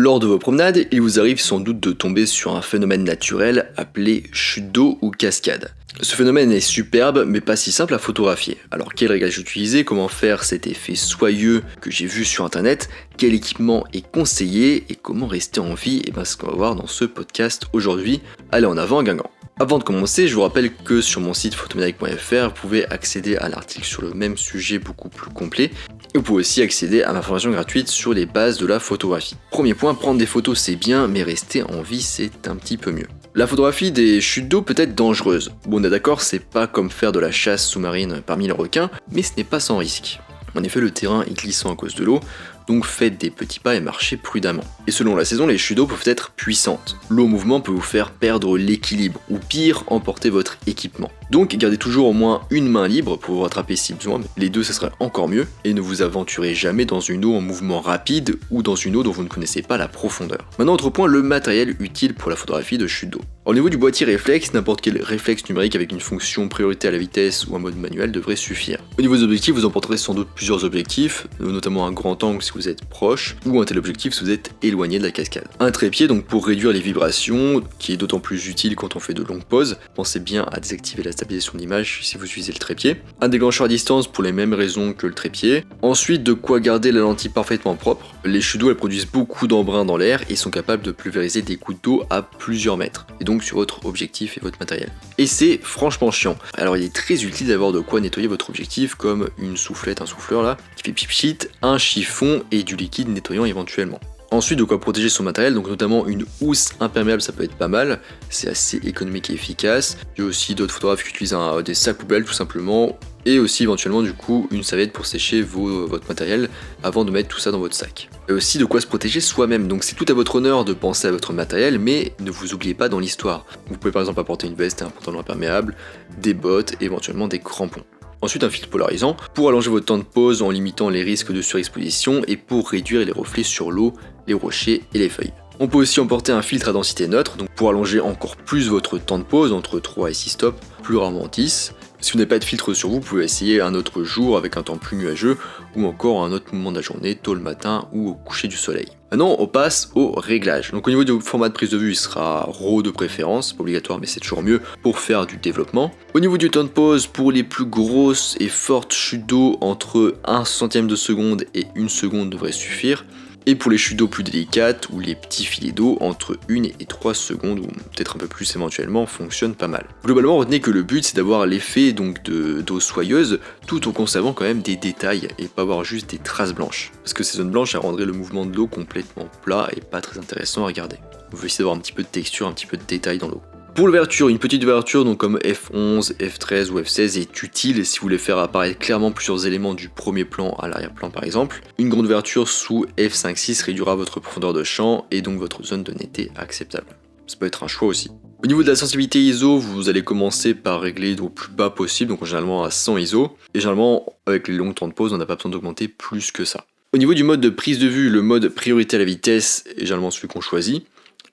Lors de vos promenades, il vous arrive sans doute de tomber sur un phénomène naturel appelé chute d'eau ou cascade. Ce phénomène est superbe mais pas si simple à photographier. Alors quel réglage utiliser, comment faire cet effet soyeux que j'ai vu sur internet, quel équipement est conseillé et comment rester en vie, et c'est ce qu'on va voir dans ce podcast aujourd'hui. Allez en avant Guingamp. Avant de commencer, je vous rappelle que sur mon site photomédec.fr, vous pouvez accéder à l'article sur le même sujet beaucoup plus complet. Et vous pouvez aussi accéder à ma formation gratuite sur les bases de la photographie. Premier point, prendre des photos c'est bien, mais rester en vie c'est un petit peu mieux. La photographie des chutes d'eau peut être dangereuse. Bon, on est d'accord, c'est pas comme faire de la chasse sous-marine parmi les requins, mais ce n'est pas sans risque. En effet, le terrain est glissant à cause de l'eau, donc faites des petits pas et marchez prudemment. Et selon la saison, les chutes d'eau peuvent être puissantes. L'eau en mouvement peut vous faire perdre l'équilibre, ou pire, emporter votre équipement. Donc gardez toujours au moins une main libre pour vous rattraper si besoin, les deux ce serait encore mieux, et ne vous aventurez jamais dans une eau en mouvement rapide ou dans une eau dont vous ne connaissez pas la profondeur. Maintenant autre point, le matériel utile pour la photographie de chute d'eau. Au niveau du boîtier réflexe, n'importe quel réflexe numérique avec une fonction priorité à la vitesse ou un mode manuel devrait suffire. Au niveau des objectifs, vous emporterez sans doute plusieurs objectifs, notamment un grand angle si vous êtes proche, ou un téléobjectif si vous êtes éloigné de la cascade. Un trépied donc pour réduire les vibrations, qui est d'autant plus utile quand on fait de longues pauses. Pensez bien à désactiver la stabilisation de l'image si vous utilisez le trépied. Un déclencheur à distance pour les mêmes raisons que le trépied. Ensuite, de quoi garder la lentille parfaitement propre. Les chutes d'eau elles produisent beaucoup d'embruns dans l'air et sont capables de pulvériser des gouttes d'eau à plusieurs mètres, et donc sur votre objectif et votre matériel. Et c'est franchement chiant. Alors il est très utile d'avoir de quoi nettoyer votre objectif, comme une soufflette, un souffleur là, qui fait pchit, un chiffon et du liquide nettoyant éventuellement. Ensuite, de quoi protéger son matériel, donc notamment une housse imperméable, ça peut être pas mal, c'est assez économique et efficace. Il y a aussi d'autres photographes qui utilisent des sacs poubelles tout simplement, et aussi éventuellement du coup une serviette pour sécher votre matériel avant de mettre tout ça dans votre sac. Et aussi de quoi se protéger soi-même, donc c'est tout à votre honneur de penser à votre matériel, mais ne vous oubliez pas dans l'histoire. Vous pouvez par exemple apporter une veste et un pantalon imperméable, des bottes et éventuellement des crampons. Ensuite un filtre polarisant pour allonger votre temps de pause en limitant les risques de surexposition et pour réduire les reflets sur l'eau, les rochers et les feuilles. On peut aussi emporter un filtre à densité neutre, donc pour allonger encore plus votre temps de pause, entre 3 et 6 stops, plus rarement 10. Si vous n'avez pas de filtre sur vous, vous pouvez essayer un autre jour avec un temps plus nuageux, ou encore un autre moment de la journée, tôt le matin ou au coucher du soleil. Maintenant on passe au réglage. Donc au niveau du format de prise de vue, il sera RAW de préférence, pas obligatoire mais c'est toujours mieux pour faire du développement. Au niveau du temps de pause, pour les plus grosses et fortes chutes d'eau, entre 1 centième de seconde et 1 seconde devrait suffire. Et pour les chutes d'eau plus délicates ou les petits filets d'eau, entre 1 et 3 secondes ou peut-être un peu plus éventuellement, fonctionne pas mal. Globalement, retenez que le but c'est d'avoir l'effet donc d'eau soyeuse tout en conservant quand même des détails et pas avoir juste des traces blanches. Parce que ces zones blanches elles rendraient le mouvement de l'eau complètement plat et pas très intéressant à regarder. Vous pouvez essayer d'avoir un petit peu de texture, un petit peu de détail dans l'eau. Pour l'ouverture, une petite ouverture donc comme F11, F13 ou F16 est utile si vous voulez faire apparaître clairement plusieurs éléments du premier plan à l'arrière-plan par exemple. Une grande ouverture sous F5-6 réduira votre profondeur de champ et donc votre zone de netteté acceptable. Ça peut être un choix aussi. Au niveau de la sensibilité ISO, vous allez commencer par régler au plus bas possible, donc généralement à 100 ISO. Et généralement, avec les longs temps de pause, on n'a pas besoin d'augmenter plus que ça. Au niveau du mode de prise de vue, le mode priorité à la vitesse est généralement celui qu'on choisit,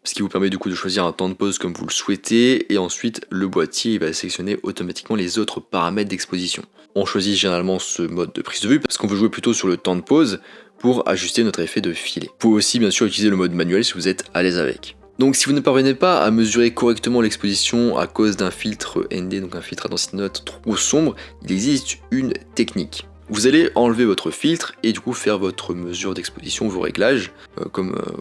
ce qui vous permet du coup de choisir un temps de pause comme vous le souhaitez, et ensuite le boîtier il va sélectionner automatiquement les autres paramètres d'exposition. On choisit généralement ce mode de prise de vue parce qu'on veut jouer plutôt sur le temps de pause pour ajuster notre effet de filet. Vous pouvez aussi bien sûr utiliser le mode manuel si vous êtes à l'aise avec. Donc si vous ne parvenez pas à mesurer correctement l'exposition à cause d'un filtre ND, donc un filtre à densité neutre trop sombre, il existe une technique. Vous allez enlever votre filtre et du coup faire votre mesure d'exposition, vos réglages,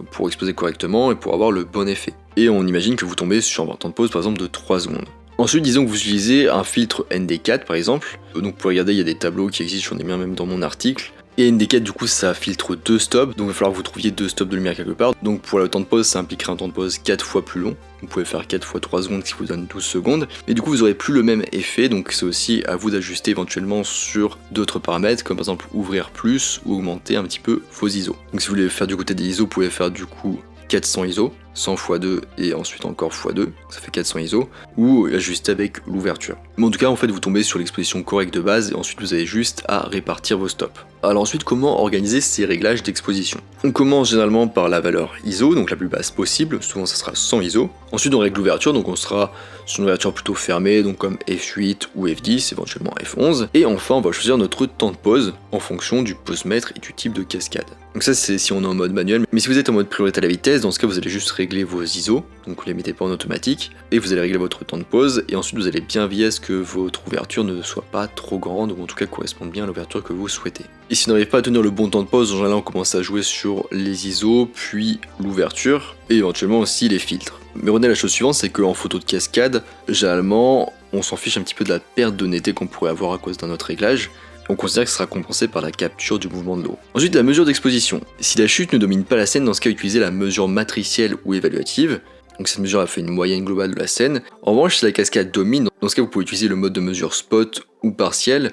pour exposer correctement et pour avoir le bon effet. Et on imagine que vous tombez sur un temps de pause par exemple de 3 secondes. Ensuite, disons que vous utilisez un filtre ND4 par exemple. Donc pour regarder, il y a des tableaux qui existent, j'en ai mis même dans mon article. Et ND4 du coup ça filtre 2 stops, donc il va falloir que vous trouviez 2 stops de lumière quelque part. Donc pour le temps de pause ça impliquerait un temps de pause 4 fois plus long. Vous pouvez faire 4 fois 3 secondes qui vous donne 12 secondes. Et du coup vous aurez plus le même effet, donc c'est aussi à vous d'ajuster éventuellement sur d'autres paramètres, comme par exemple ouvrir plus ou augmenter un petit peu vos ISO. Donc si vous voulez faire du côté des ISO, vous pouvez faire du coup 400 ISO. 100 x 2 et ensuite encore x 2, ça fait 400 ISO, ou ajuster avec l'ouverture. Mais en tout cas, en fait, vous tombez sur l'exposition correcte de base et ensuite vous avez juste à répartir vos stops. Alors ensuite, comment organiser ces réglages d'exposition? On commence généralement par la valeur ISO, donc la plus basse possible, souvent ça sera 100 ISO. Ensuite on règle l'ouverture, donc on sera sur une ouverture plutôt fermée, donc comme f8 ou f10, éventuellement f11. Et enfin on va choisir notre temps de pause en fonction du posemètre et du type de cascade. Donc ça c'est si on est en mode manuel, mais si vous êtes en mode priorité à la vitesse, dans ce cas vous allez juste régler vos ISO, donc vous les mettez pas en automatique, et vous allez régler votre temps de pause, et ensuite vous allez bien veiller à ce que votre ouverture ne soit pas trop grande, ou en tout cas corresponde bien à l'ouverture que vous souhaitez. Et si vous n'arrivez pas à tenir le bon temps de pause, en général on commence à jouer sur les ISO, puis l'ouverture, et éventuellement aussi les filtres. Mais retenez la chose suivante, c'est qu'en photo de cascade, généralement on s'en fiche un petit peu de la perte de netteté qu'on pourrait avoir à cause d'un autre réglage. On considère que ce sera compensé par la capture du mouvement de l'eau. Ensuite, la mesure d'exposition. Si la chute ne domine pas la scène, dans ce cas, utilisez la mesure matricielle ou évaluative. Donc cette mesure a fait une moyenne globale de la scène. En revanche, si la cascade domine, dans ce cas, vous pouvez utiliser le mode de mesure spot ou partiel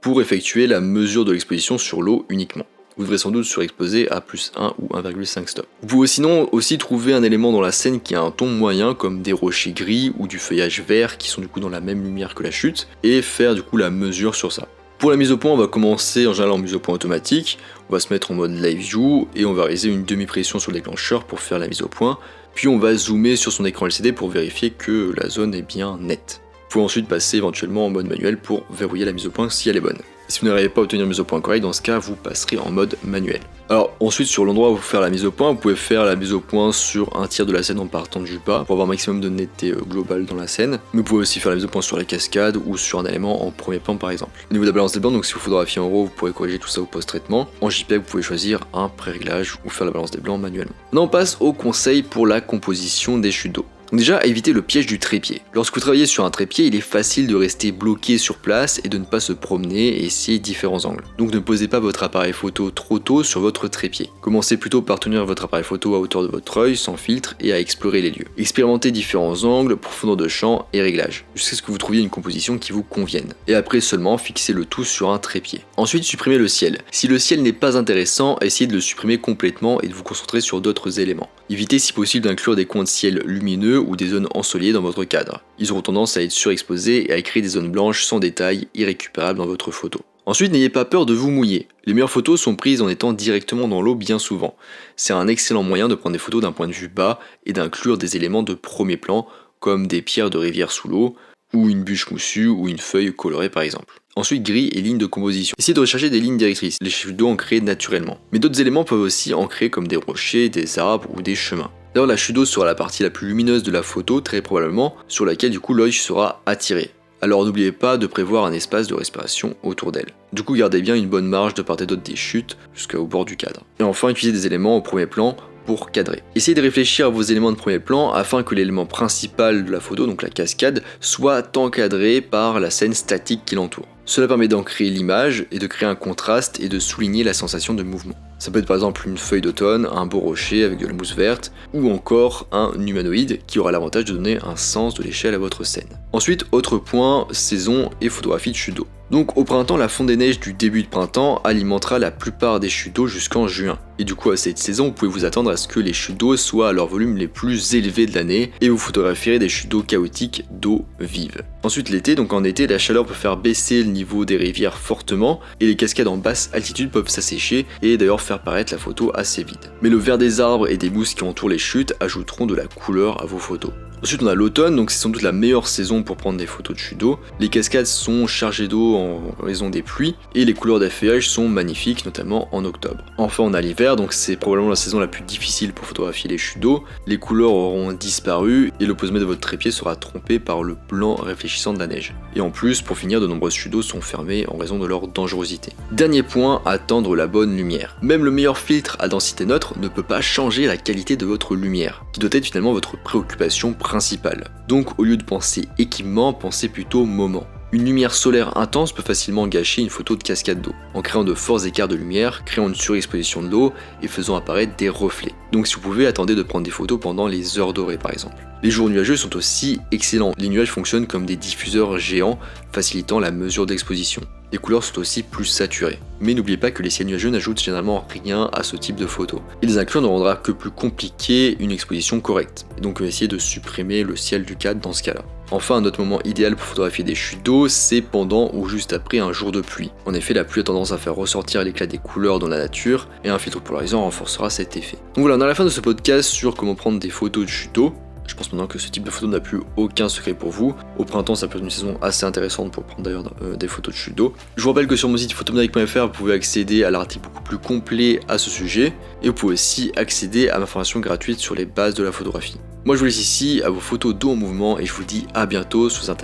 pour effectuer la mesure de l'exposition sur l'eau uniquement. Vous devrez sans doute surexposer à plus 1 ou 1,5 stop. Vous pouvez sinon aussi trouver un élément dans la scène qui a un ton moyen, comme des rochers gris ou du feuillage vert qui sont du coup dans la même lumière que la chute, et faire du coup la mesure sur ça. Pour la mise au point, on va commencer en général en mise au point automatique, on va se mettre en mode live view et on va réaliser une demi-pression sur le déclencheur pour faire la mise au point, puis on va zoomer sur son écran LCD pour vérifier que la zone est bien nette. Vous pouvez ensuite passer éventuellement en mode manuel pour verrouiller la mise au point si elle est bonne. Si vous n'arrivez pas à obtenir une mise au point correcte, dans ce cas, vous passerez en mode manuel. Alors ensuite, sur l'endroit où vous faire la mise au point, vous pouvez faire la mise au point sur un tiers de la scène en partant du bas pour avoir un maximum de netteté globale dans la scène. Mais vous pouvez aussi faire la mise au point sur la cascade ou sur un élément en premier plan par exemple. Au niveau de la balance des blancs, donc si vous photographiez en RAW, vous pourrez corriger tout ça au post-traitement. En JPEG, vous pouvez choisir un pré-réglage ou faire la balance des blancs manuellement. Maintenant, on passe aux conseils pour la composition des chutes d'eau. Donc déjà, évitez le piège du trépied. Lorsque vous travaillez sur un trépied, il est facile de rester bloqué sur place et de ne pas se promener et essayer différents angles. Donc ne posez pas votre appareil photo trop tôt sur votre trépied. Commencez plutôt par tenir votre appareil photo à hauteur de votre œil, sans filtre, et à explorer les lieux. Expérimentez différents angles, profondeur de champ et réglages, jusqu'à ce que vous trouviez une composition qui vous convienne. Et après seulement, fixez le tout sur un trépied. Ensuite, supprimez le ciel. Si le ciel n'est pas intéressant, essayez de le supprimer complètement et de vous concentrer sur d'autres éléments. Évitez si possible d'inclure des coins de ciel lumineux ou des zones ensoleillées dans votre cadre. Ils auront tendance à être surexposés et à créer des zones blanches sans détail, irrécupérables dans votre photo. Ensuite, n'ayez pas peur de vous mouiller. Les meilleures photos sont prises en étant directement dans l'eau bien souvent. C'est un excellent moyen de prendre des photos d'un point de vue bas et d'inclure des éléments de premier plan, comme des pierres de rivière sous l'eau, ou une bûche moussue ou une feuille colorée par exemple. Ensuite, gris et lignes de composition. Essayez de rechercher des lignes directrices, les chutes d'eau ancrées naturellement. Mais d'autres éléments peuvent aussi ancrer comme des rochers, des arbres ou des chemins. D'ailleurs, la chute d'eau sera la partie la plus lumineuse de la photo, très probablement, sur laquelle du coup l'œil sera attiré. Alors n'oubliez pas de prévoir un espace de respiration autour d'elle. Du coup, gardez bien une bonne marge de part et d'autre des chutes jusqu'au bord du cadre. Et enfin, utilisez des éléments au premier plan pour cadrer. Essayez de réfléchir à vos éléments de premier plan afin que l'élément principal de la photo, donc la cascade, soit encadré par la scène statique qui l'entoure. Cela permet d'ancrer l'image et de créer un contraste et de souligner la sensation de mouvement. Ça peut être par exemple une feuille d'automne, un beau rocher avec de la mousse verte, ou encore un humanoïde qui aura l'avantage de donner un sens de l'échelle à votre scène. Ensuite, autre point, saison et photographie de chute d'eau. Donc au printemps, la fonte des neiges du début de printemps alimentera la plupart des chutes d'eau jusqu'en juin. Et du coup à cette saison, vous pouvez vous attendre à ce que les chutes d'eau soient à leur volume les plus élevés de l'année et vous photographierez des chutes d'eau chaotiques d'eau vive. Ensuite l'été, donc en été, la chaleur peut faire baisser le niveau des rivières fortement et les cascades en basse altitude peuvent s'assécher et d'ailleurs faire paraître la photo assez vide. Mais le vert des arbres et des mousses qui entourent les chutes ajouteront de la couleur à vos photos. Ensuite on a l'automne, donc c'est sans doute la meilleure saison pour prendre des photos de chute d'eau. Les cascades sont chargées d'eau en raison des pluies et les couleurs d'affuage sont magnifiques, notamment en octobre. Enfin on a l'hiver, donc c'est probablement la saison la plus difficile pour photographier les chutes d'eau. Les couleurs auront disparu et le posemètre de votre trépied sera trompé par le blanc réfléchissant de la neige. Et en plus, pour finir, de nombreuses chutes d'eau sont fermées en raison de leur dangerosité. Dernier point, attendre la bonne lumière. Même le meilleur filtre à densité neutre ne peut pas changer la qualité de votre lumière, qui doit être finalement votre préoccupation principale. Donc au lieu de penser équipement, pensez plutôt moment. Une lumière solaire intense peut facilement gâcher une photo de cascade d'eau, en créant de forts écarts de lumière, créant une surexposition de l'eau et faisant apparaître des reflets. Donc si vous pouvez, attendez de prendre des photos pendant les heures dorées par exemple. Les jours nuageux sont aussi excellents. Les nuages fonctionnent comme des diffuseurs géants, facilitant la mesure d'exposition. Les couleurs sont aussi plus saturées. Mais n'oubliez pas que les ciels nuageux n'ajoutent généralement rien à ce type de photo. Et les inclure ne rendra que plus compliqué une exposition correcte. Et donc essayez de supprimer le ciel du cadre dans ce cas-là. Enfin, un autre moment idéal pour photographier des chutes d'eau, c'est pendant ou juste après un jour de pluie. En effet, la pluie a tendance à faire ressortir l'éclat des couleurs dans la nature, et un filtre polarisant renforcera cet effet. Donc voilà, on est à la fin de ce podcast sur comment prendre des photos de chutes d'eau. Je pense maintenant que ce type de photo n'a plus aucun secret pour vous. Au printemps, ça peut être une saison assez intéressante pour prendre d'ailleurs des photos de chute d'eau. Je vous rappelle que sur mon site photomaniac.fr, vous pouvez accéder à l'article beaucoup plus complet à ce sujet. Et vous pouvez aussi accéder à ma formation gratuite sur les bases de la photographie. Moi je vous laisse ici à vos photos d'eau en mouvement et je vous dis à bientôt sur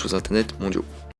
Internet mondiaux.